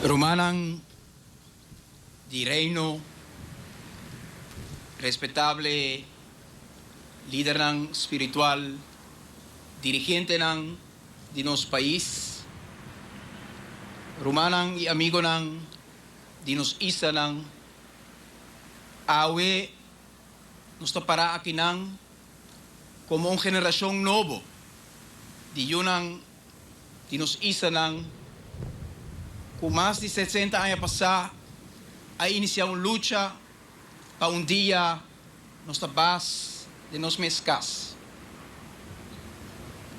Romanang di Reino, respetable líder ng spiritual, dirigente ng dinos país, Romanang i amigo ng dinos isa ng awe, nusta para akinang como un generasyong novo, di yun ang dinos isa ng com mais de 60 anos passar, a iniciar uma luta para um dia nos tabás de nos mescas.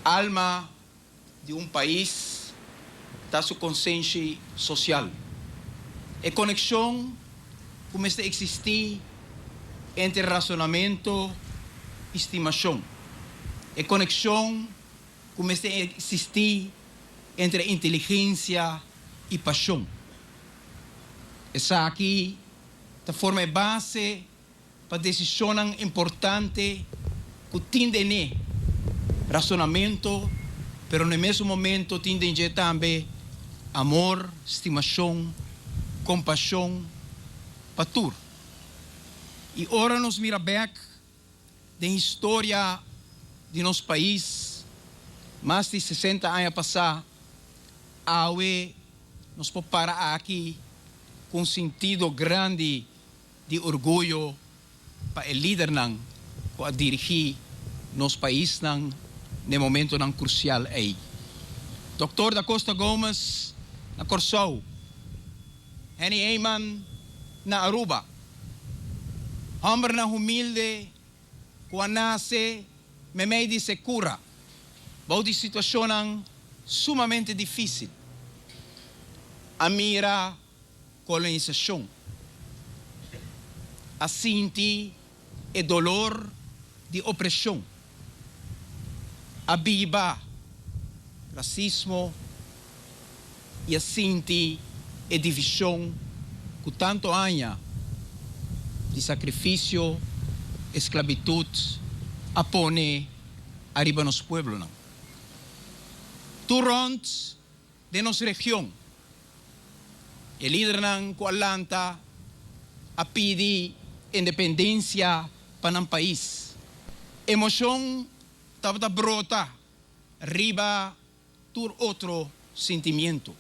Alma de um país da sua consciência social. E conexão começa a existir entre razonamento e estimação. E conexão começa a existir entre inteligência e paixão. Essa aqui da forma base para decisão importante que tem razonamento, pero no mesmo momento tem também amor, estimação, compaixão, patur. E ora nos mira back da história de nosso país, mais de 60 anos passar, awe nos pode parar aqui com sentido grande de orgulho para o líder que a dirigir nosso país no momento crucial aí. Dr. Da Costa Gomes na Corsou, Henny Eyman na Aruba, Humber na humilde, Kuanase, Memei de Secura, bau de situação sumamente difícil. A mira colonização, a sentir o dolor de opressão, a viva racismo e a sentir a divisão que tanto anos de sacrifício, esclavitud, a pone arriba nos pueblos. Turont de nossa região, o líder ng Kualanta a pidi independência para o país. Emoção estava brota, riba tur outro sentimento.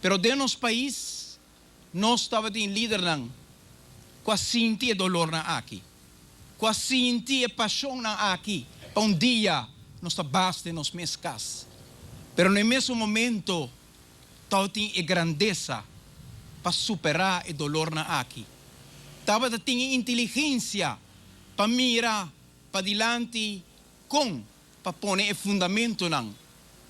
Pero de nosso país, nós estava em líder ng quase sinti dolor na aqui. Quase sinti paixão na aqui. Pa dia, nós tabaste nos mescas. Pero no mesmo momento, tao ting e grandeza para superar o dolor na aqui. Tava ting inteligência para mira para dilante com para pone o fundamento ng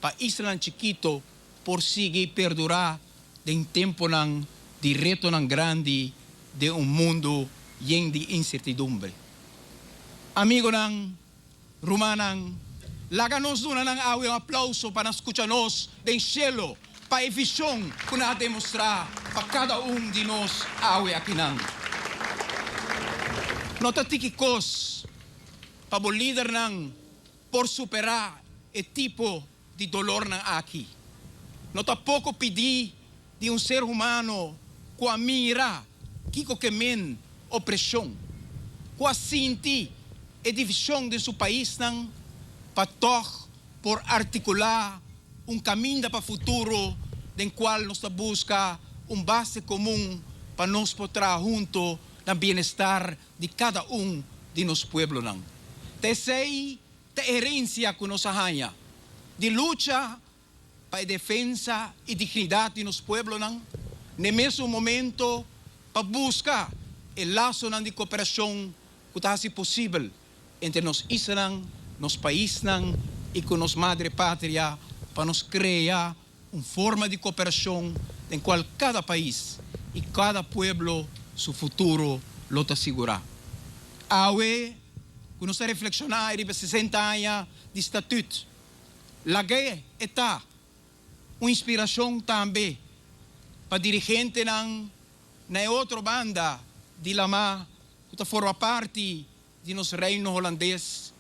para isla chiquito por seguir perdurar em tempo ng de reto ng grande de mundo lleno de incertidumbre. Amigo ng Romanang, laganos doon ng awe aplauso para escuchanos del cielo para a visão que nós demonstrar para cada de nós awe aqui nang. Nota tikikos para o líder nang por superar o tipo de dolor nang aqui. Nota pouco pedir de ser humano com a mira kiko kemen opressão, com a sinti a divisão de seu país nang patok por articular caminho para o futuro, em qual nós busca base comum para nós poder junto no bem-estar de cada de nos pueblos. Tesei te herência que nos arranha, de luta para a defesa e dignidade de nos pueblos, no mesmo momento para buscar o laço de cooperação que está possível entre nos islas, nos países e com nos madre pátria, para nos criar uma forma de cooperação em qual cada país e cada pueblo seu futuro lo assegurar. Awe, que nos reflexionar sobre 60 anos de estatuto, lagay está uma inspiração também para dirigente na outra banda de Lama, que forma parte de nosso reino holandês,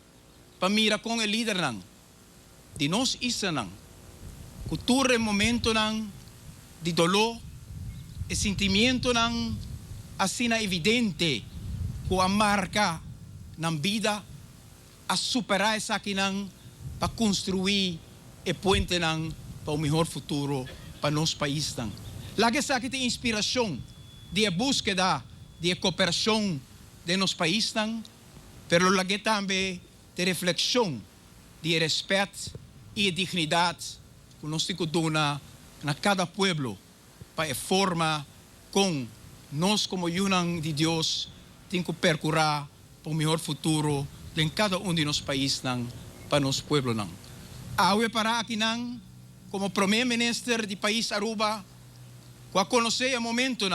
para mirar com o líder de nós isa que turre momento de dolor e sentimento ng asina evidente ko ang marka ng vida a superar sa akin para construir e puente ng para um melhor futuro para nosso país. Lagi sa akin inspiração de búsqueda de cooperação de nosso país, pero lagi também de reflexão de respeito e dignidade que nós temos dona na cada pueblo para a forma com nós como unang de Deus temos que percorrer para um melhor futuro em cada de nossos países para nosso pueblo. Awe para aqui como primeiro-ministro do país Aruba, que conhecer o momento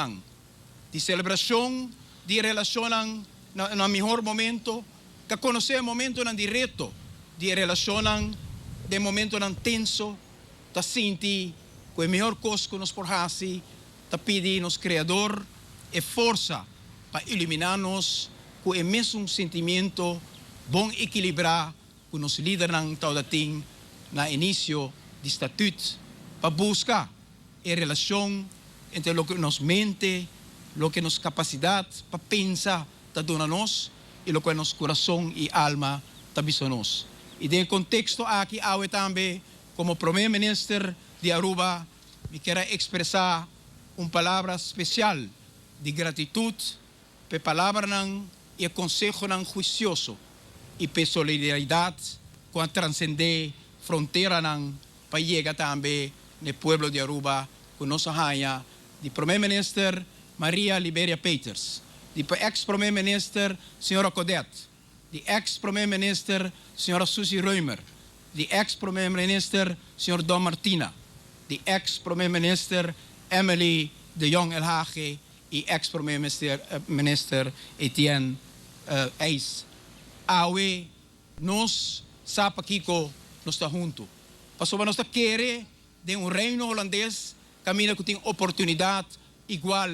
de celebração, de relação no melhor momento, que conhecer o momento de reto, de relação de momento tenso, ta sinti que o melhor coisa que nos por fazer, ta pedir nos Criador e força para iluminar-nos com o mesmo sentimento bom equilibrar com os líderes ng tao dating na início de estatuto para buscar a relação entre o que nos mente, o que nos capacidade para pensar ta dona nos e o que nos coração e alma ta bisa nos. E dentro contexto aqui awe também como primeiro-ministro de Aruba, me quero expressar palavra especial de gratitude, pe palavra e consejo juicioso e pe solidariedade com transcender fronteira para chegar também no pueblo de Aruba com nossa rainha de primeiro-ministro Maria Liberia Peters, de ex-primeiro-ministro senhora Codette, de ex-primeiro-ministro senhora Susie Reumer, de ex-primeiro-ministro senhor Dom Martina, de ex-primeiro-ministro Emily de Jong El Hage e ex-primeiro-ministro Etienne Eis. Awe, nós, sapa Kiko, nós está junto. Pastor, nós está querer de reino holandês, caminho que tem oportunidade igual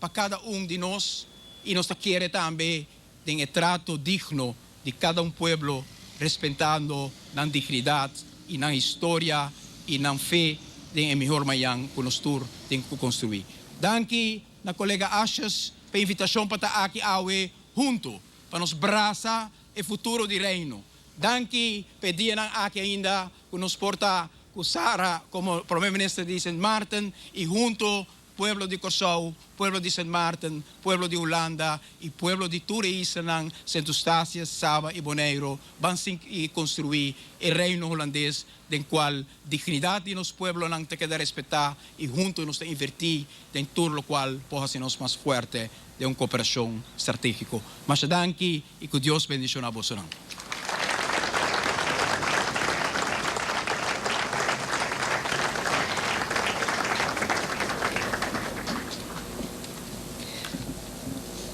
para cada de nós, e nós está querer também de trato digno de cada pueblo, respeitando na dignidade e na história e na fé de melhor manhã que nós temos que construir. Danke na colega Ashes para a invitação para estar aqui awe junto, para nos braçar o futuro do reino. Danke pedir aqui ainda que nos porta com Sara como primeiro-ministro de St. Maarten e junto pueblo de Curaçao, pueblo de St. Maarten, pueblo de Holanda e pueblo de turistas ng St. Eustatius, Saba e Bonaire van construir o reino holandês, do qual dignidade de nosso pueblo não te queda respeitar e junto nos invertir em tudo o qual pode ser mais forte de uma cooperação estratégica. Mas danke e que Deus bendiga a você.